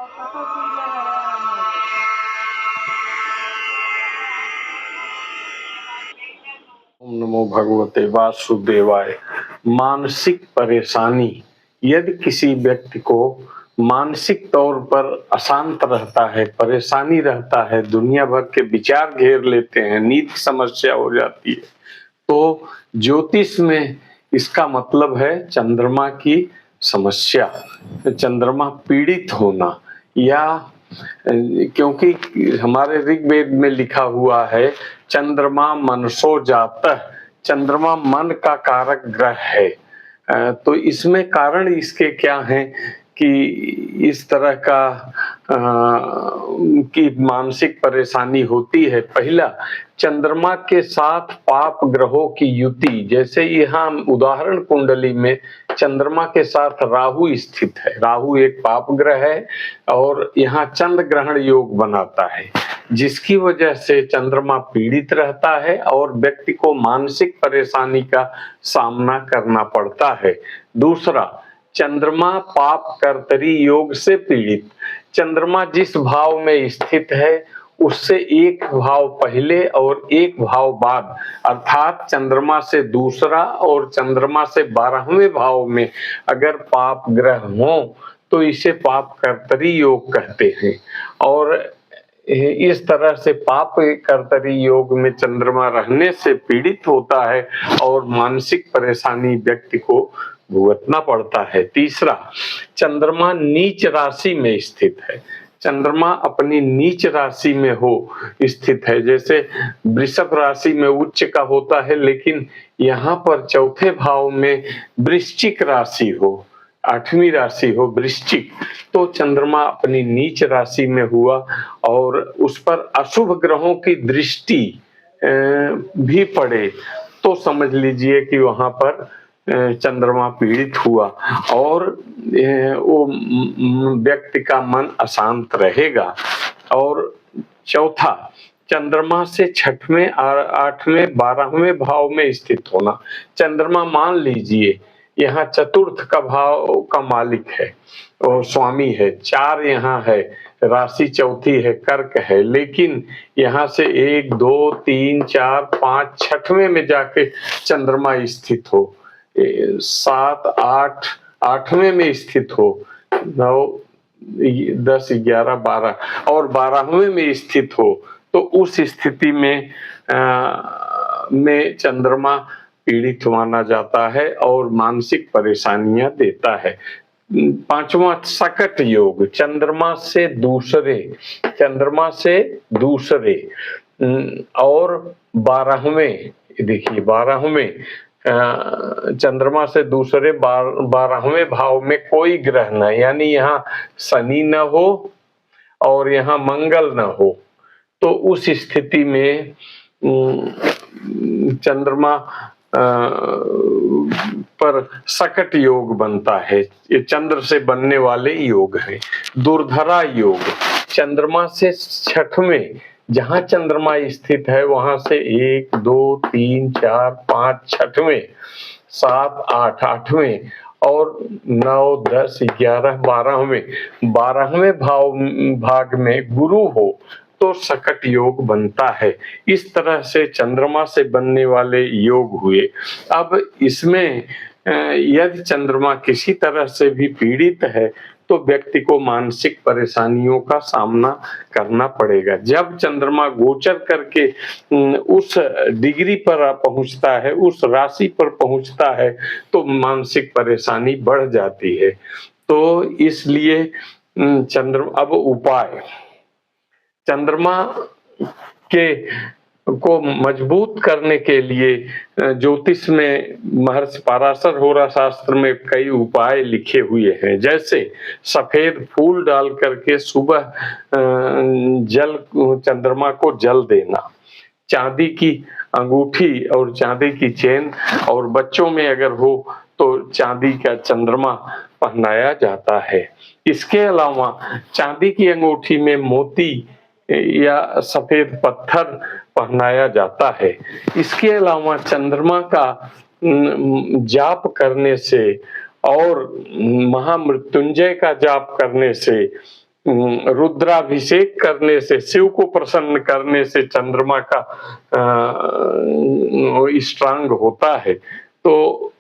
ओम नमो भगवते वासुदेवाय। मानसिक परेशानी, यदि किसी व्यक्ति को मानसिक तौर पर अशांत रहता है, परेशानी रहता है, दुनिया भर के विचार घेर लेते हैं, नींद की समस्या हो जाती है, तो ज्योतिष में इसका मतलब है चंद्रमा की समस्या, चंद्रमा पीड़ित होना। या क्योंकि हमारे ऋग्वेद में लिखा हुआ है चंद्रमा मनसो जातः, चंद्रमा मन का कारक ग्रह है। तो इसमें कारण इसके क्या हैं कि इस तरह का की मानसिक परेशानी होती है। पहला, चंद्रमा के साथ पाप ग्रहों की युति, जैसे यहाँ उदाहरण कुंडली में चंद्रमा के साथ राहु स्थित है। राहु एक पाप ग्रह है और यहाँ चंद्र ग्रहण योग बनाता है, जिसकी वजह से चंद्रमा पीड़ित रहता है और व्यक्ति को मानसिक परेशानी का सामना करना पड़ता है। दूसरा, चंद्रमा पाप कर्तरी योग से पीड़ित। चंद्रमा जिस भाव में स्थित है उससे एक भाव पहले और एक भाव बाद, अर्थात चंद्रमा से दूसरा और चंद्रमा से 12वें भाव में अगर पाप ग्रह हो तो इसे पाप कर्तरी योग कहते हैं। और इस तरह से पाप कर्तरी योग में चंद्रमा रहने से पीड़ित होता है और मानसिक परेशानी व्यक्ति को भुगतना पड़ता है। तीसरा, चंद्रमा नीच राशि में स्थित है। चंद्रमा अपनी नीच राशि में हो स्थित है, जैसे वृषभ राशि में उच्च का होता है, लेकिन यहाँ पर चौथे भाव में वृश्चिक राशि हो, 8वीं राशि हो वृश्चिक, तो चंद्रमा अपनी नीच राशि में हुआ और उस पर अशुभ ग्रहों की दृष्टि भी पड़े तो समझ लीजिए कि वहां पर चंद्रमा पीड़ित हुआ और वो व्यक्ति का मन अशांत रहेगा। और चौथा, चंद्रमा से 6वें, 8वें, 12वें भाव में स्थित होना। चंद्रमा मान लीजिए यहाँ चतुर्थ का भाव का मालिक है और स्वामी है, 4 यहाँ है, राशि चौथी है, कर्क है, लेकिन यहाँ से 1, 2, 3, 4, 5, 6वें में जाके चंद्रमा स्थित हो, 7, 8, 8वें में स्थित हो, 9, 10, 11, 12 और 12वें में स्थित हो, तो उस स्थिति में चंद्रमा पीड़ित माना जाता है और मानसिक परेशानियां देता है। 5वां, सकट योग, चंद्रमा से दूसरे और 12वें, देखिए 12वें चंद्रमा से दूसरे 12वें भाव में कोई ग्रह न, यानी यहाँ शनि न हो और यहाँ मंगल न हो, तो उस स्थिति में चंद्रमा पर सकट योग बनता है। ये चंद्र से बनने वाले योग हैं। दुर्धरा योग, चंद्रमा से 6वें, जहां चंद्रमा स्थित है वहां से 1, 2, 3, 4, 5, 6वें, 7, 8, 8वें और 9, 10, 11, 12वें भाग में गुरु हो तो सकट योग बनता है। इस तरह से चंद्रमा से बनने वाले योग हुए। अब इसमें यदि चंद्रमा किसी तरह से भी पीड़ित है तो व्यक्ति को मानसिक परेशानियों का सामना करना पड़ेगा। जब चंद्रमा गोचर करके उस डिग्री पर पहुंचता है, उस राशि पर पहुंचता है, तो मानसिक परेशानी बढ़ जाती है। तो इसलिए अब उपाय, चंद्रमा के को मजबूत करने के लिए ज्योतिष में महर्षि पराशर होरा शास्त्र में कई उपाय लिखे हुए हैं। जैसे सफेद फूल डाल करके सुबह जल चंद्रमा को जल देना, चांदी की अंगूठी और चांदी की चेन, और बच्चों में अगर हो तो चांदी का चंद्रमा पहनाया जाता है। इसके अलावा चांदी की अंगूठी में मोती या सफेद पत्थर पहनाया जाता है। इसके अलावा चंद्रमा का जाप करने से और महामृत्युंजय का जाप करने से रुद्राभिषेक करने से, शिव को प्रसन्न करने से चंद्रमा का स्ट्रांग होता है। तो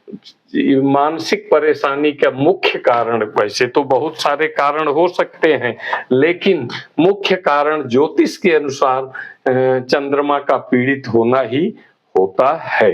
मानसिक परेशानी का मुख्य कारण, वैसे तो बहुत सारे कारण हो सकते हैं, लेकिन मुख्य कारण ज्योतिष के अनुसार चंद्रमा का पीड़ित होना ही होता है।